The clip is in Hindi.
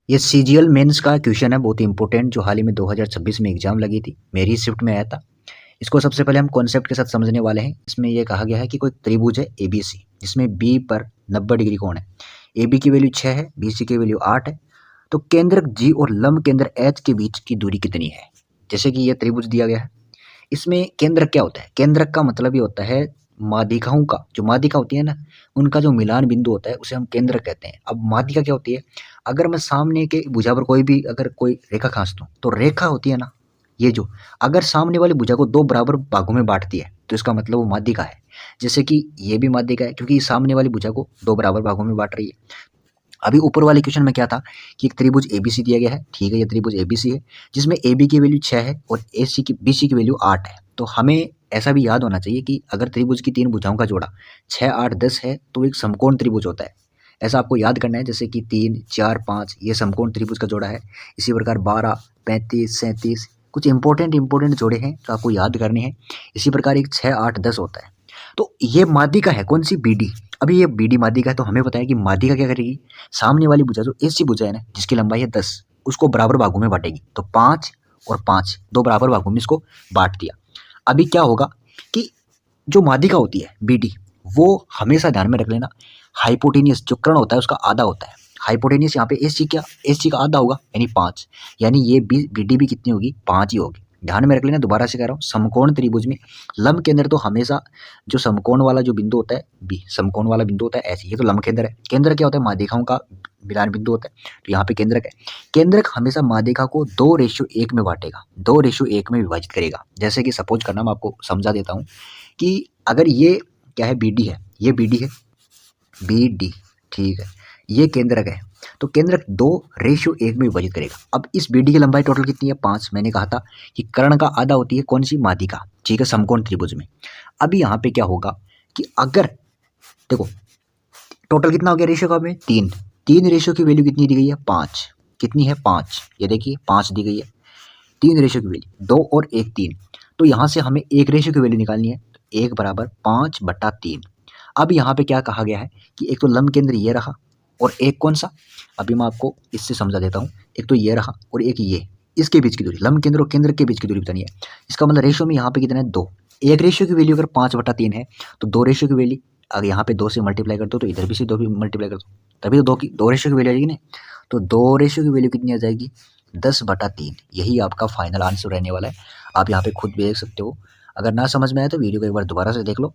ये सीजीएल मेंस का क्वेश्चन है, बहुत ही इंपॉर्टेंट, जो हाल ही में 2026 में एग्जाम लगी थी, मेरी शिफ्ट में आया था। इसको सबसे पहले हम कॉन्सेप्ट के साथ समझने वाले हैं। इसमें यह कहा गया है कि कोई त्रिभुज है एबीसी, जिसमें बी पर 90 डिग्री कोण है। एबी की वैल्यू 6 है, बीसी की वैल्यू 8 है। तो केंद्रक जी और लंब केंद्र एच के बीच की दूरी कितनी है? जैसे कि यह त्रिभुज दिया गया है। इसमें केंद्रक क्या होता है? केंद्रक का मतलब ये होता है माध्यिकाओं का, जो माध्यिका होती है ना, उनका जो मिलान बिंदु होता है उसे हम केंद्रक कहते हैं। अब माध्यिका क्या होती है? अगर मैं सामने के भुजा पर कोई रेखा खींच दूं, तो रेखा होती है ना, ये जो अगर सामने वाली भुजा को दो बराबर भागों में बांटती है तो इसका मतलब वो माध्यिका है। जैसे कि ये भी माध्यिका है, क्योंकि सामने वाली भुजा को दो बराबर भागों में बांट रही है। अभी ऊपर वाले क्वेश्चन में क्या था कि एक त्रिभुज एबीसी दिया गया है, ठीक है, ये त्रिभुज एबीसी है, जिसमें एबी की वैल्यू 6 है और बीसी की वैल्यू 8 है। तो हमें ऐसा भी याद होना चाहिए कि अगर त्रिभुज की तीन भुजाओं का जोड़ा 6, 8, 10 है तो एक समकोण त्रिभुज होता है। ऐसा आपको याद करना है, जैसे कि 3, 4, 5 ये समकोण त्रिभुज का जोड़ा है। इसी प्रकार 12, 35, 37 कुछ इंपॉर्टेंट जोड़े हैं जो आपको याद करने हैं। इसी प्रकार एक 6, 8, 10 होता है। तो ये माध्यिका है कौन सी? बीडी। अभी ये बीडी माध्यिका है, तो हमें पता है कि माध्यिका क्या करेगी, सामने वाली भुजा जो ऐसी भुजा है ना, जिसकी लंबाई है 10, उसको बराबर भागों में बांटेगी। तो 5 और 5 दो बराबर भागों में इसको बांट दिया। अभी क्या होगा कि जो माध्यिका होती है बीडी, वो हमेशा ध्यान में रख लेना, हाइपोटेनियस जो कर्ण होता है उसका आधा होता है। हाइपोटेनियस यहाँ पे एस सी का आधा होगा, यानी 5, यानी ये बीडी भी कितनी होगी? 5 ही होगी। ध्यान में रख लेना, दोबारा से कह रहा हूँ, समकोण त्रिभुज में लंब केंद्र तो हमेशा जो समकोण वाला जो बिंदु होता है बी, समकोण वाला बिंदु होता है ऐसे, ये तो लंब केंद्र है। केंद्र क्या होता है? माध्यिकाओं का मिलान बिंदु होता है। तो यहाँ पे केंद्रक है। केंद्रक हमेशा माध्यिका को 2:1 में बांटेगा, 2:1 में विभाजित करेगा। जैसे कि सपोज करना, मैं आपको समझा देता हूँ कि अगर ये क्या है, बीडी है, ये बीडी है, बीडी, ठीक है, ये केंद्रक है, तो केंद्रक 2:1 में विभाजित करेगा। अब इस बीडी की लंबाई टोटल कितनी है? 5। मैंने कहा था कि कर्ण का आधा होती है कौन सी? माध्यिका, ठीक है, समकोण त्रिभुज में। अभी यहाँ पे क्या होगा कि अगर देखो टोटल कितना हो गया रेशियो का, में 3, 3 रेशियो की वैल्यू कितनी दी गई है? 5। कितनी है? 5। ये देखिए 5 दी गई है। 3 रेशियो की वैल्यू 2 और 1 3। तो यहाँ से हमें 1 रेशियो की वैल्यू निकालनी है, 1 बराबर 5/3। अब यहाँ पे क्या कहा गया है कि एक तो लंब केंद्र ये रहा और एक कौन सा, अभी मैं आपको इससे समझा देता हूँ। एक तो ये रहा और एक ये, इसके बीच की दूरी, लंब केंद्र और केंद्र के बीच की दूरी बतानी है। इसका मतलब रेशियो में यहाँ पे कितना है? 2। 1 रेशियो की वैल्यू अगर 5/3 है तो 2 रेशियो की वैल्यू अगर यहाँ पे 2 से मल्टीप्लाई कर दो तो इधर भी से 2 भी मल्टीप्लाई कर दो, तभी तो 2 रेशियो की वैल्यू आ जाएगी ना। तो 2 रेशियो की वैल्यू कितनी आ जाएगी? 10/3। यही आपका फाइनल आंसर रहने वाला है। आप यहाँ पे खुद भी देख सकते हो। अगर ना समझ में आए तो वीडियो को एक बार दोबारा से देख लो।